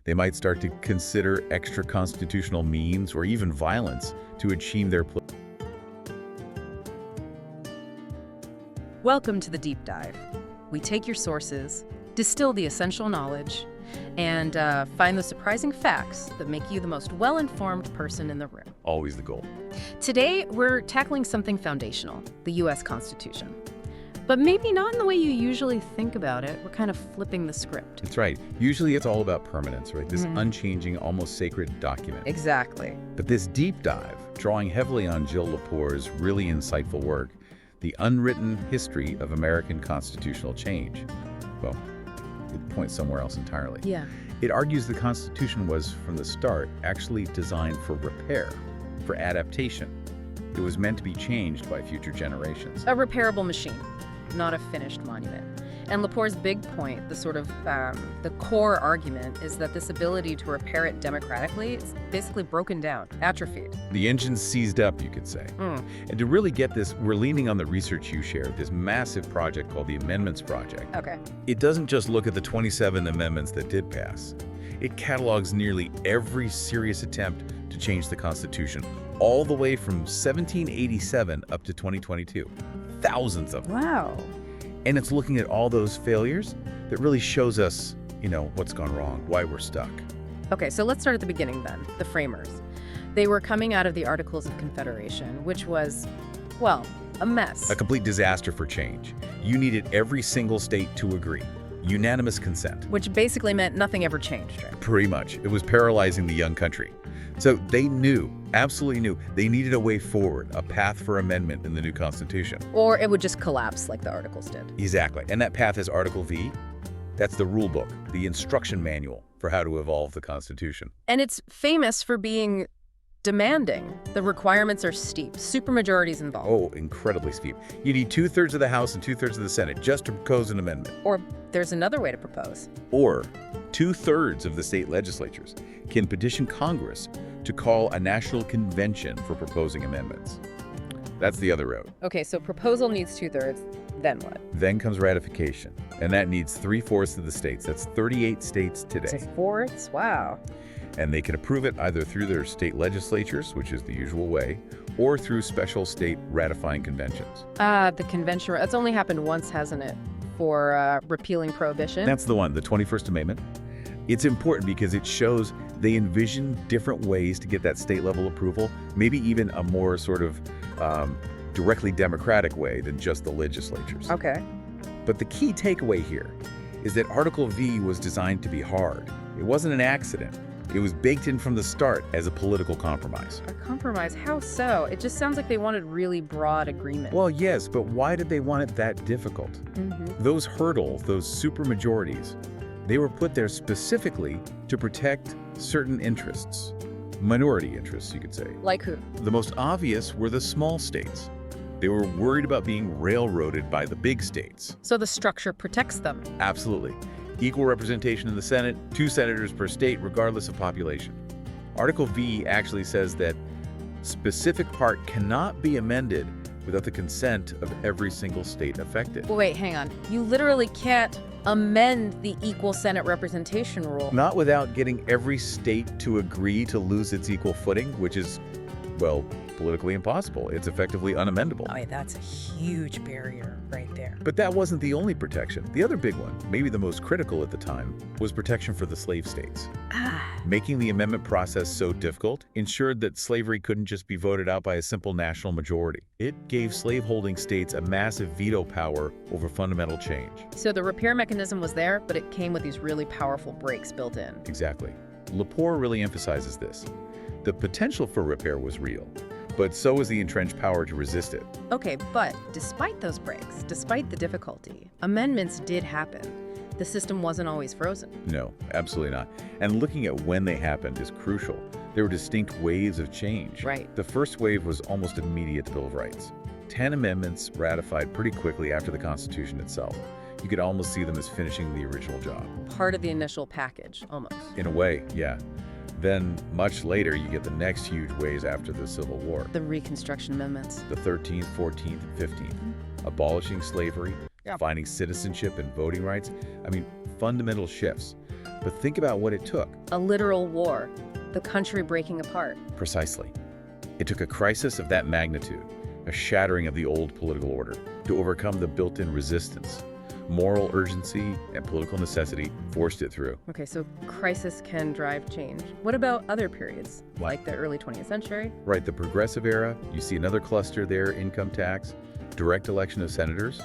They might start to consider extra constitutional means or even violence to achieve their Welcome to the Deep Dive. We take your sources, distill the essential knowledge, and find the surprising facts that make you the most well-informed person in the room. Always the goal. Today, we're tackling something foundational, the U.S. Constitution. But maybe not in the way you usually think about it. We're kind of flipping the script. That's right. Usually it's all about permanence, right? This unchanging, almost sacred document. Exactly. But this deep dive, drawing heavily on Jill Lepore's really insightful work, The Unwritten History of American Constitutional Change. Well, it points somewhere else entirely. Yeah. It argues the Constitution was, from the start, actually designed for repair, for adaptation. It was meant to be changed by future generations. A repairable machine, not a finished monument. And Lepore's big point, the core argument, is that this ability to repair it democratically is basically broken down, atrophied. The engine's seized up, you could say. And to really get this, we're leaning on the research you shared, this massive project called the Amendments Project. Okay. It doesn't just look at the 27 amendments that did pass. It catalogs nearly every serious attempt to change the Constitution, all the way from 1787 up to 2022. Thousands of them. Wow. And it's looking at all those failures that really shows us, what's gone wrong, why we're stuck. Okay, so let's start at the beginning then, the framers. They were coming out of the Articles of Confederation, which was, well, a mess. A complete disaster for change. You needed every single state to agree. Unanimous consent. Which basically meant nothing ever changed, right? Pretty much. It was paralyzing the young country. So they knew, absolutely knew, they needed a way forward, a path for amendment in the new Constitution. Or it would just collapse like the Articles did. Exactly. And that path is Article V. That's the rule book, the instruction manual for how to evolve the Constitution. And it's famous for being demanding. The requirements are steep, supermajorities involved. Oh, incredibly steep. You need 2/3 of the House and 2/3 of the Senate just to propose an amendment. Or there's another way to propose. Or 2/3 of the state legislatures can petition Congress to call a national convention for proposing amendments. That's the other route. Okay, so proposal needs 2/3, then what? Then comes ratification, and that needs 3/4 of the states. That's 38 states today. 4/4? Wow. And they can approve it either through their state legislatures, which is the usual way, or through special state ratifying conventions. The convention, that's only happened once, hasn't it? For repealing prohibition? That's the one, the 21st Amendment. It's important because it shows they envision different ways to get that state level approval, maybe even a more sort of directly democratic way than just the legislatures. Okay. But the key takeaway here is that Article V was designed to be hard. It wasn't an accident. It was baked in from the start as a political compromise. A compromise? How so? It just sounds like they wanted really broad agreement. Well, yes, but why did they want it that difficult? Those hurdles, those supermajorities, they were put there specifically to protect certain interests. Minority interests, you could say. Like who? The most obvious were the small states. They were worried about being railroaded by the big states. So the structure protects them. Absolutely. Equal representation in the Senate, 2 senators per state, regardless of population. Article V actually says that specific part cannot be amended without the consent of every single state affected. Well, wait, hang on. You literally can't amend the equal Senate representation rule. Not without getting every state to agree to lose its equal footing, which is, well, politically impossible. It's effectively unamendable. Oh, yeah, that's a huge barrier right there. But that wasn't the only protection. The other big one, maybe the most critical at the time, was protection for the slave states. Making the amendment process so difficult ensured that slavery couldn't just be voted out by a simple national majority. It gave slaveholding states a massive veto power over fundamental change. So the repair mechanism was there, but it came with these really powerful brakes built in. Exactly. Lepore really emphasizes this. The potential for repair was real, but so was the entrenched power to resist it. Okay, but despite those breaks, despite the difficulty, amendments did happen. The system wasn't always frozen. No, absolutely not. And looking at when they happened is crucial. There were distinct waves of change. Right. The first wave was almost immediate Bill of Rights. 10 amendments ratified pretty quickly after the Constitution itself. You could almost see them as finishing the original job. Part of the initial package, almost. In a way, yeah. Then, much later, you get the next huge waves after the Civil War. The Reconstruction amendments. The 13th, 14th, and 15th. Abolishing slavery, finding citizenship and voting rights. I mean, fundamental shifts. But think about what it took. A literal war, the country breaking apart. Precisely. It took a crisis of that magnitude, a shattering of the old political order, to overcome the built-in resistance. Moral urgency and political necessity forced it through. Okay, so crisis can drive change. What about other periods, like the early 20th century? Right, the progressive era, you see another cluster there, income tax, direct election of senators,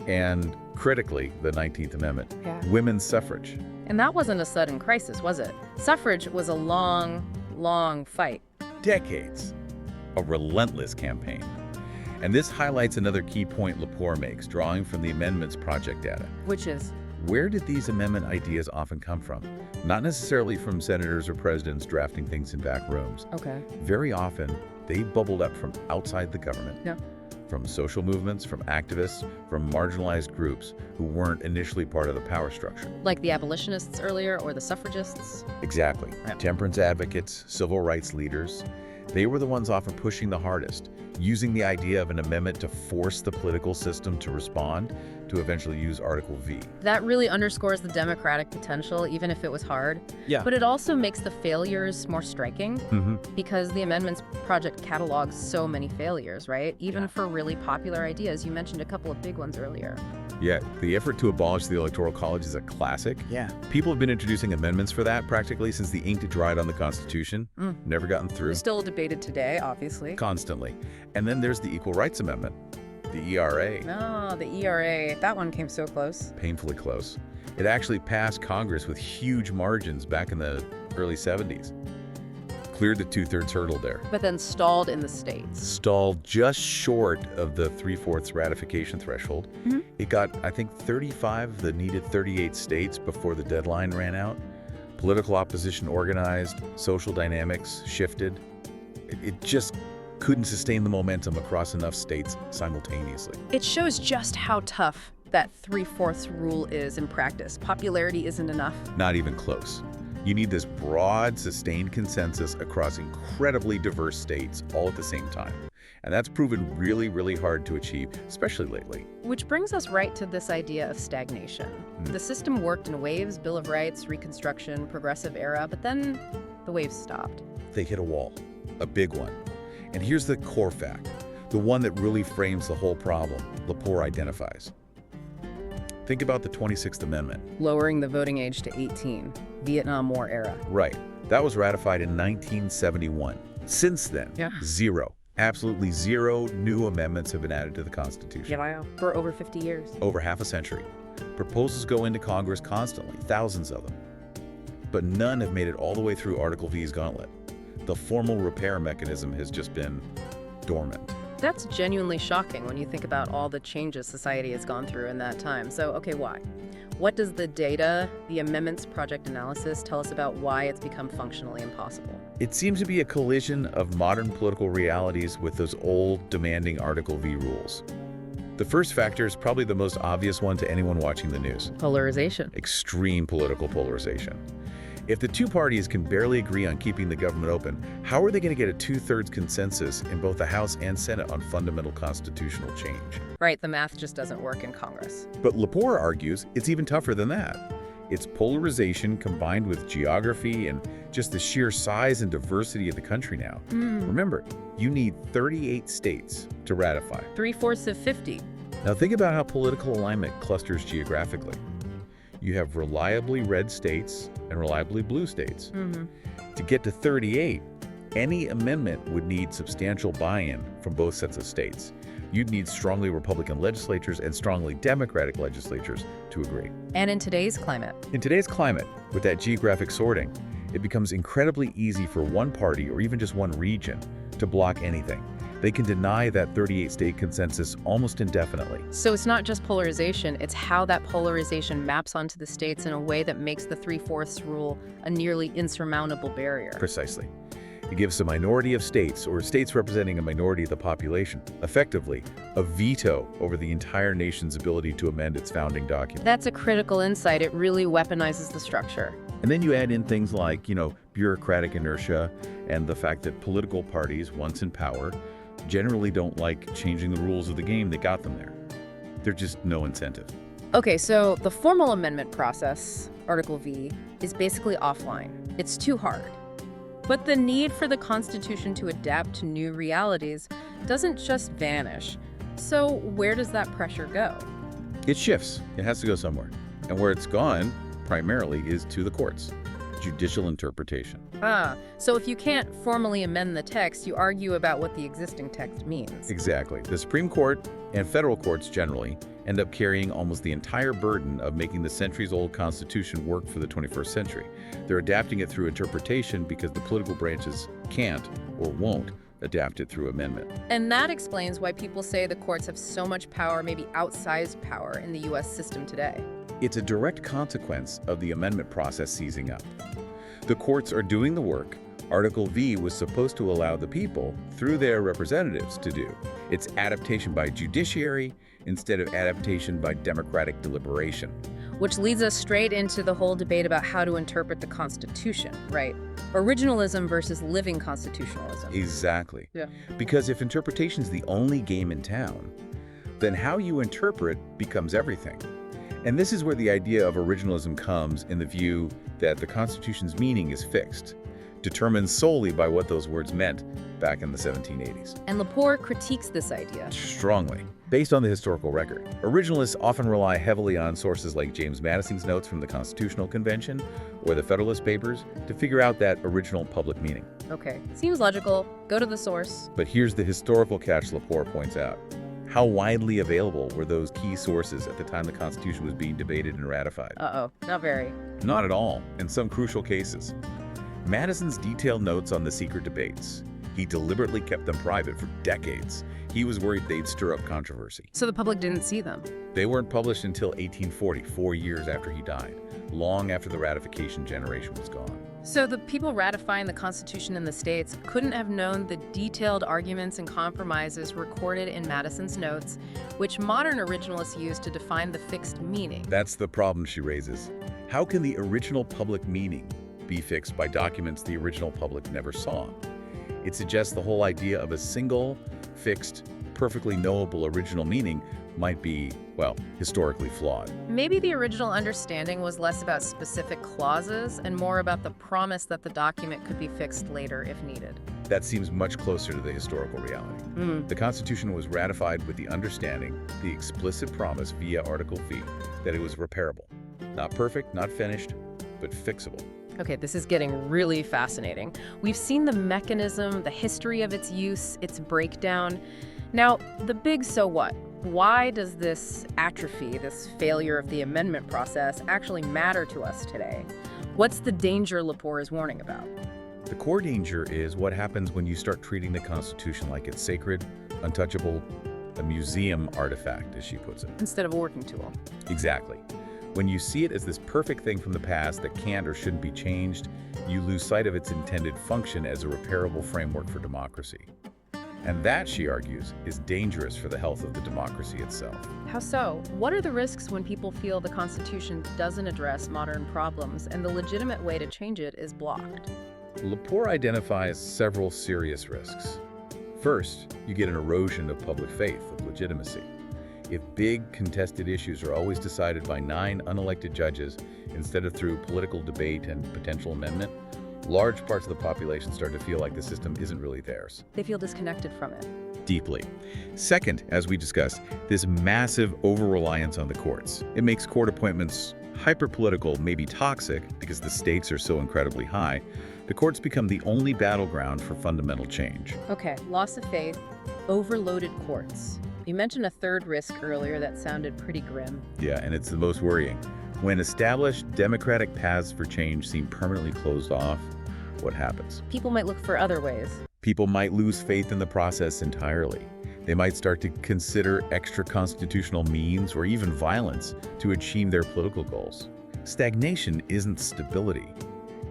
and critically, the 19th Amendment, women's suffrage. And that wasn't a sudden crisis, was it? Suffrage was a long, long fight. Decades. A relentless campaign. And this highlights another key point Lepore makes, drawing from the Amendments Project data. Which is? Where did these amendment ideas often come from? Not necessarily from senators or presidents drafting things in back rooms. Okay. Very often, they bubbled up from outside the government. Yeah. From social movements, from activists, from marginalized groups who weren't initially part of the power structure. Like the abolitionists earlier or the suffragists? Exactly. Right. Temperance advocates, civil rights leaders. They were the ones often pushing the hardest, using the idea of an amendment to force the political system to respond, to eventually use Article V. That really underscores the democratic potential, even if it was hard. Yeah. But it also makes the failures more striking, because the Amendments Project catalogs so many failures, right? Even for really popular ideas. You mentioned a couple of big ones earlier. Yeah, the effort to abolish the Electoral College is a classic. Yeah. People have been introducing amendments for that practically since the ink dried on the Constitution. Never gotten through. Still debated today, obviously. Constantly. And then there's the Equal Rights Amendment, the ERA. Oh, the ERA. That one came so close. Painfully close. It actually passed Congress with huge margins back in the early 70s. Cleared the two-thirds hurdle there. But then stalled in the states. Stalled just short of the 3/4 ratification threshold. It got, I think, 35 of the needed 38 states before the deadline ran out. Political opposition organized, social dynamics shifted. It just couldn't sustain the momentum across enough states simultaneously. It shows just how tough that 3/4 rule is in practice. Popularity isn't enough. Not even close. You need this broad, sustained consensus across incredibly diverse states all at the same time. And that's proven really, really hard to achieve, especially lately. Which brings us right to this idea of stagnation. The system worked in waves, Bill of Rights, Reconstruction, Progressive Era, but then the waves stopped. They hit a wall, a big one. And here's the core fact, the one that really frames the whole problem Lepore identifies. Think about the 26th Amendment. Lowering the voting age to 18, Vietnam War era. Right. That was ratified in 1971. Since then, zero, absolutely zero new amendments have been added to the Constitution. For over 50 years. Over half a century. Proposals go into Congress constantly, thousands of them. But none have made it all the way through Article V's gauntlet. The formal repair mechanism has just been dormant. That's genuinely shocking when you think about all the changes society has gone through in that time. So, okay, why? What does the data, the Amendments Project analysis, tell us about why it's become functionally impossible? It seems to be a collision of modern political realities with those old, demanding Article V rules. The first factor is probably the most obvious one to anyone watching the news. Polarization. Extreme political polarization. If the two parties can barely agree on keeping the government open, how are they going to get a two-thirds consensus in both the House and Senate on fundamental constitutional change? Right, the math just doesn't work in Congress. But Lepore argues it's even tougher than that. It's polarization combined with geography and just the sheer size and diversity of the country now. Remember, you need 38 states to ratify. 3/4 of 50. Now think about how political alignment clusters geographically. You have reliably red states and reliably blue states. To get to 38, any amendment would need substantial buy-in from both sets of states. You'd need strongly Republican legislatures and strongly Democratic legislatures to agree. And in today's climate? In today's climate, with that geographic sorting, it becomes incredibly easy for one party or even just one region to block anything. They can deny that 38-state consensus almost indefinitely. So it's not just polarization, it's how that polarization maps onto the states in a way that makes the 3/4 rule a nearly insurmountable barrier. Precisely. It gives a minority of states, or states representing a minority of the population, effectively, a veto over the entire nation's ability to amend its founding document. That's a critical insight. It really weaponizes the structure. And then you add in things like, bureaucratic inertia and the fact that political parties, once in power, generally don't like changing the rules of the game that got them there. There's just no incentive. Okay, so the formal amendment process, Article V, is basically offline. It's too hard. But the need for the Constitution to adapt to new realities doesn't just vanish. So where does that pressure go? It shifts. It has to go somewhere. And where it's gone, primarily, is to the courts. Judicial interpretation. So if you can't formally amend the text, you argue about what the existing text means. Exactly. The Supreme Court and federal courts generally end up carrying almost the entire burden of making the centuries-old Constitution work for the 21st century. They're adapting it through interpretation because the political branches can't or won't adapt it through amendment. And that explains why people say the courts have so much power, maybe outsized power, in the U.S. system today. It's a direct consequence of the amendment process seizing up. The courts are doing the work Article V was supposed to allow the people, through their representatives, to do. It's adaptation by judiciary instead of adaptation by democratic deliberation. Which leads us straight into the whole debate about how to interpret the Constitution, right? Originalism versus living constitutionalism. Exactly. Yeah. Because if interpretation's the only game in town, then how you interpret becomes everything. And this is where the idea of originalism comes in the view that the Constitution's meaning is fixed, determined solely by what those words meant back in the 1780s. And Lepore critiques this idea. Strongly. Based on the historical record, originalists often rely heavily on sources like James Madison's notes from the Constitutional Convention or the Federalist Papers to figure out that original public meaning. Okay, seems logical. Go to the source. But here's the historical catch Lepore points out. How widely available were those key sources at the time the Constitution was being debated and ratified? Not very. Not at all, in some crucial cases. Madison's detailed notes on the secret debates, he deliberately kept them private for decades. He was worried they'd stir up controversy. So the public didn't see them? They weren't published until 1840, 4 years after he died, long after the ratification generation was gone. So the people ratifying the Constitution in the States couldn't have known the detailed arguments and compromises recorded in Madison's notes, which modern originalists use to define the fixed meaning. That's the problem she raises. How can the original public meaning be fixed by documents the original public never saw? It suggests the whole idea of a single, fixed, perfectly knowable original meaning might be, well, historically flawed. Maybe the original understanding was less about specific clauses and more about the promise that the document could be fixed later if needed. That seems much closer to the historical reality. The Constitution was ratified with the understanding, the explicit promise via Article V, that it was repairable. Not perfect, not finished, but fixable. Okay, this is getting really fascinating. We've seen the mechanism, the history of its use, its breakdown. Now, the big so what? Why does this atrophy, this failure of the amendment process, actually matter to us today? What's the danger Lepore is warning about? The core danger is what happens when you start treating the Constitution like it's sacred, untouchable, a museum artifact, as she puts it. Instead of a working tool. Exactly. When you see it as this perfect thing from the past that can't or shouldn't be changed, you lose sight of its intended function as a repairable framework for democracy. And that, she argues, is dangerous for the health of the democracy itself. How so? What are the risks when people feel the Constitution doesn't address modern problems and the legitimate way to change it is blocked? Lepore identifies several serious risks. First, you get an erosion of public faith, of legitimacy. If big, contested issues are always decided by 9 unelected judges instead of through political debate and potential amendment, large parts of the population start to feel like the system isn't really theirs. They feel disconnected from it. Deeply. Second, as we discussed, this massive over-reliance on the courts. It makes court appointments hyper-political, maybe toxic, because the stakes are so incredibly high. The courts become the only battleground for fundamental change. Okay, loss of faith, overloaded courts. You mentioned a third risk earlier that sounded pretty grim. Yeah, and it's the most worrying. When established democratic paths for change seem permanently closed off, what happens? People might look for other ways. People might lose faith in the process entirely. They might start to consider extra-constitutional means or even violence to achieve their political goals. Stagnation isn't stability.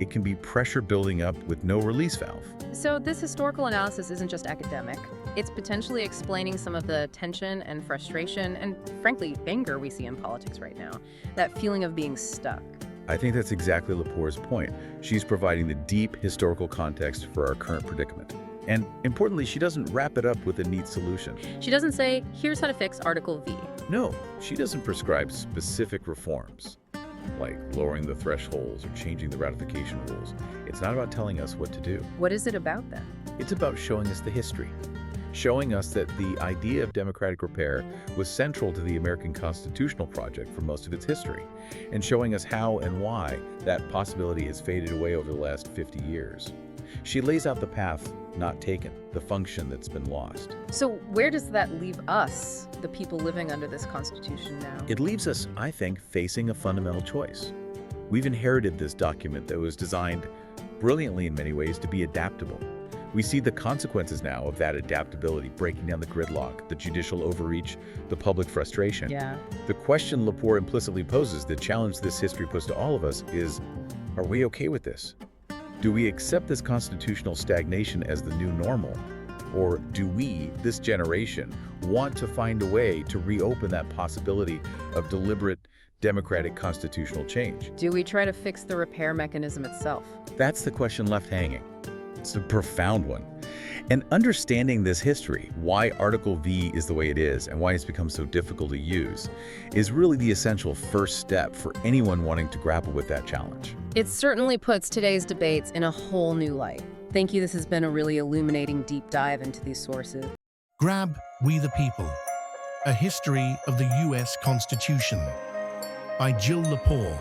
It can be pressure building up with no release valve. So this historical analysis isn't just academic. It's potentially explaining some of the tension and frustration and, frankly, anger we see in politics right now. That feeling of being stuck. I think that's exactly Lepore's point. She's providing the deep historical context for our current predicament. And importantly, she doesn't wrap it up with a neat solution. She doesn't say, here's how to fix Article V. No, she doesn't prescribe specific reforms. like lowering the thresholds or changing the ratification rules. It's not about telling us what to do. What is it about then? It's about showing us the history, showing us that the idea of democratic repair was central to the American constitutional project for most of its history, and showing us how and why that possibility has faded away over the last 50 years. She lays out the path not taken, the function that's been lost. So where does that leave us, the people living under this Constitution now? It leaves us, I think, facing a fundamental choice. We've inherited this document that was designed brilliantly in many ways to be adaptable. We see the consequences now of that adaptability, breaking down the gridlock, the judicial overreach, the public frustration. Yeah. The question Lepore implicitly poses, the challenge this history puts to all of us is, are we okay with this? Do we accept this constitutional stagnation as the new normal? Or do we, this generation, want to find a way to reopen that possibility of deliberate democratic constitutional change? Do we try to fix the repair mechanism itself? That's the question left hanging. It's a profound one. And understanding this history, why Article V is the way it is and why it's become so difficult to use, is really the essential first step for anyone wanting to grapple with that challenge. It certainly puts today's debates in a whole new light. Thank you. This has been a really illuminating deep dive into these sources. Grab We the People, A History of the U.S. Constitution by Jill Lepore.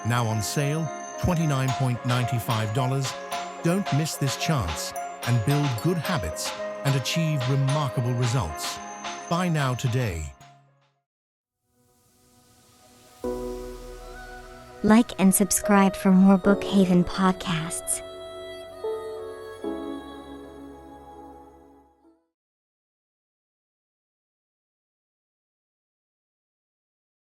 Now on sale, $29.95. Don't miss this chance and build good habits and achieve remarkable results. Buy now today. Like and subscribe for more Bookhaven podcasts.